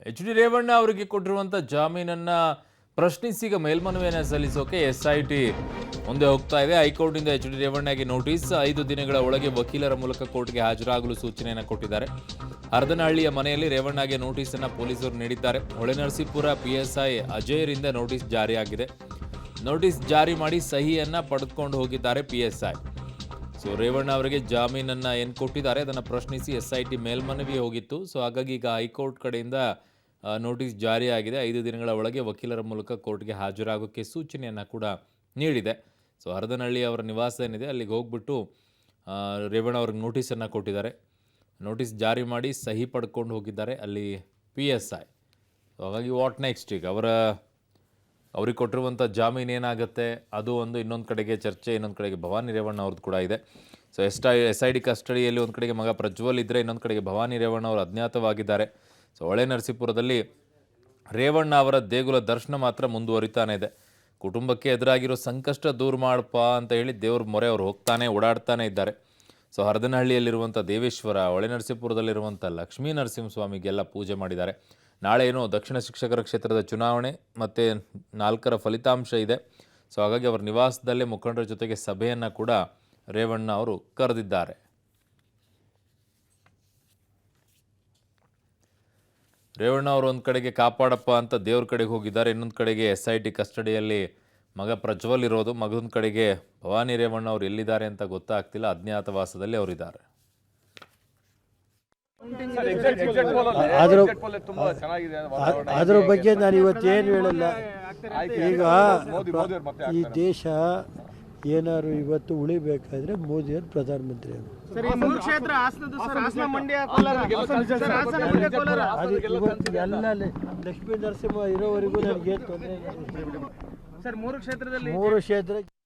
H D Revanna ಅವರಿಗೆ ಕೊಟ್ಟಿರುವಂಥ ಜಾಮೀನನ್ನ ಪ್ರಶ್ನಿಸಿ ಈಗ ಮೇಲ್ಮನವಿಯನ್ನು ಸಲ್ಲಿಸೋಕೆ ಎಸ್ಐಟಿ ಮುಂದೆ ಹೋಗ್ತಾ ಇದೆ. ಹೈಕೋರ್ಟ್ನಿಂದ ಎಚ್ ಡಿ ರೇವಣ್ಣಗೆ ನೋಟಿಸ್, 5 ದಿನಗಳ ಒಳಗೆ ವಕೀಲರ ಮೂಲಕ ಕೋರ್ಟ್ಗೆ ಹಾಜರಾಗಲು ಸೂಚನೆಯನ್ನು ಕೊಟ್ಟಿದ್ದಾರೆ. ಹರದನಹಳ್ಳಿಯ ಮನೆಯಲ್ಲಿ ರೇವಣ್ಣಗೆ ನೋಟಿಸ್ ಅನ್ನು ಪೊಲೀಸರು ನೀಡಿದ್ದಾರೆ. ಹೊಳೆನರಸೀಪುರ PSI ಅಜಯರಿಂದ ನೋಟಿಸ್ ಜಾರಿಯಾಗಿದೆ. ನೋಟಿಸ್ ಜಾರಿ ಮಾಡಿ ಸಹಿಯನ್ನ ಪಡೆದುಕೊಂಡು ಹೋಗಿದ್ದಾರೆ PSI. ಸೊ ರೇವಣ್ಣ ಅವರಿಗೆ ಜಾಮೀನನ್ನ ಏನು ಕೊಟ್ಟಿದ್ದಾರೆ ಅದನ್ನು ಪ್ರಶ್ನಿಸಿ SIT ಮೇಲ್ಮನವಿ ಹೋಗಿತ್ತು. ಸೊ ಹಾಗಾಗಿ ಈಗ ಹೈಕೋರ್ಟ್ ಕಡೆಯಿಂದ ನೋಟಿಸ್ ಜಾರಿಯಾಗಿದೆ. 5 ದಿನಗಳ ಒಳಗೆ ವಕೀಲರ ಮೂಲಕ ಕೋರ್ಟ್ಗೆ ಹಾಜರಾಗೋಕ್ಕೆ ಸೂಚನೆಯನ್ನು ಕೂಡ ನೀಡಿದೆ. ಸೊ ಹರದನಹಳ್ಳಿ ಅವರ ನಿವಾಸ ಏನಿದೆ ಅಲ್ಲಿಗೆ ಹೋಗ್ಬಿಟ್ಟು ರೇವಣ್ಣ ಅವ್ರಿಗೆ ನೋಟಿಸನ್ನು ಕೊಟ್ಟಿದ್ದಾರೆ. ನೋಟಿಸ್ ಜಾರಿ ಮಾಡಿ ಸಹಿ ಪಡ್ಕೊಂಡು ಹೋಗಿದ್ದಾರೆ ಅಲ್ಲಿ PSI. ಸೊ ಹಾಗಾಗಿ ವಾಟ್ ನೆಕ್ಸ್ಟ್, ಈಗ ಅವ್ರಿಗೆ ಕೊಟ್ಟಿರುವಂಥ ಜಾಮೀನು ಏನಾಗುತ್ತೆ ಅದು ಒಂದು, ಇನ್ನೊಂದು ಕಡೆಗೆ ಚರ್ಚೆ, ಇನ್ನೊಂದು ಕಡೆಗೆ ಭವಾನಿ ರೇವಣ್ಣ ಅವ್ರದ್ದು ಕೂಡ ಇದೆ. ಸೊ SID ಕಸ್ಟಡಿಯಲ್ಲಿ ಒಂದು ಕಡೆಗೆ ಮಗ ಪ್ರಜ್ವಲ್ ಇದ್ದರೆ, ಇನ್ನೊಂದು ಕಡೆಗೆ ಭವಾನಿ ರೇವಣ್ಣ ಅವರು ಅಜ್ಞಾತವಾಗಿದ್ದಾರೆ. ಸೊ ಹೊಳೆನರಸೀಪುರದಲ್ಲಿ ರೇವಣ್ಣ ಅವರ ದೇಗುಲ ದರ್ಶನ ಮಾತ್ರ ಮುಂದುವರಿತಾನೆ ಇದೆ. ಕುಟುಂಬಕ್ಕೆ ಎದುರಾಗಿರೋ ಸಂಕಷ್ಟ ದೂರ ಮಾಡಪ್ಪ ಅಂತ ಹೇಳಿ ದೇವ್ರ ಮೊರೆ ಅವರು ಹೋಗ್ತಾನೆ ಓಡಾಡ್ತಾನೆ ಇದ್ದಾರೆ. ಸೊ ಹರದನಹಳ್ಳಿಯಲ್ಲಿರುವಂಥ ದೇವೇಶ್ವರ, ಹೊಳೆನರಸೀಪುರದಲ್ಲಿರುವಂಥ ಲಕ್ಷ್ಮೀ ನರಸಿಂಹಸ್ವಾಮಿಗೆಲ್ಲ ಪೂಜೆ ಮಾಡಿದ್ದಾರೆ. ನಾಳೆ ಏನೋ ದಕ್ಷಿಣ ಶಿಕ್ಷಕರ ಕ್ಷೇತ್ರದ ಚುನಾವಣೆ ಮತ್ತು 4ರ ಫಲಿತಾಂಶ ಇದೆ. ಸೊ ಹಾಗಾಗಿ ಅವರ ನಿವಾಸದಲ್ಲೇ ಮುಖಂಡರ ಜೊತೆಗೆ ಸಭೆಯನ್ನು ಕೂಡ ರೇವಣ್ಣ ಅವರು ಕರೆದಿದ್ದಾರೆ. ರೇವಣ್ಣ ಅವರು ಒಂದು ಕಡೆಗೆ ಕಾಪಾಡಪ್ಪ ಅಂತ ದೇವ್ರ ಕಡೆಗೆ ಹೋಗಿದ್ದಾರೆ, ಇನ್ನೊಂದು ಕಡೆಗೆ SIT ಕಸ್ಟಡಿಯಲ್ಲಿ ಮಗ ಪ್ರಜ್ವಲ್ ಇರೋದು, ಮಗದೊಂದು ಕಡೆಗೆ ಭವಾನಿ ರೇವಣ್ಣ ಅವರು ಎಲ್ಲಿದ್ದಾರೆ ಅಂತ ಗೊತ್ತಾಗ್ತಿಲ್ಲ, ಅಜ್ಞಾತವಾಸದಲ್ಲಿ ಅವರಿದ್ದಾರೆ. ಅದ್ರ ಬಗ್ಗೆ ನಾನು ಇವತ್ತೇನು ಹೇಳಲ್ಲ. ಈಗ ಈ ದೇಶ ಏನಾದ್ರು ಇವತ್ತು ಉಳಿಬೇಕಾದ್ರೆ ಮೋದಿಯವರು ಪ್ರಧಾನಮಂತ್ರಿ ಅವರು. ಇವತ್ತು ಎಲ್ಲ ಲಕ್ಷ್ಮೀ ನರಸಿಂಹ ಇರೋವರೆಗೂ ನನಗೆ ತೊಂದರೆ ಇಲ್ಲ. 3 ಕ್ಷೇತ್ರದಲ್ಲಿ 3 ಕ್ಷೇತ್ರ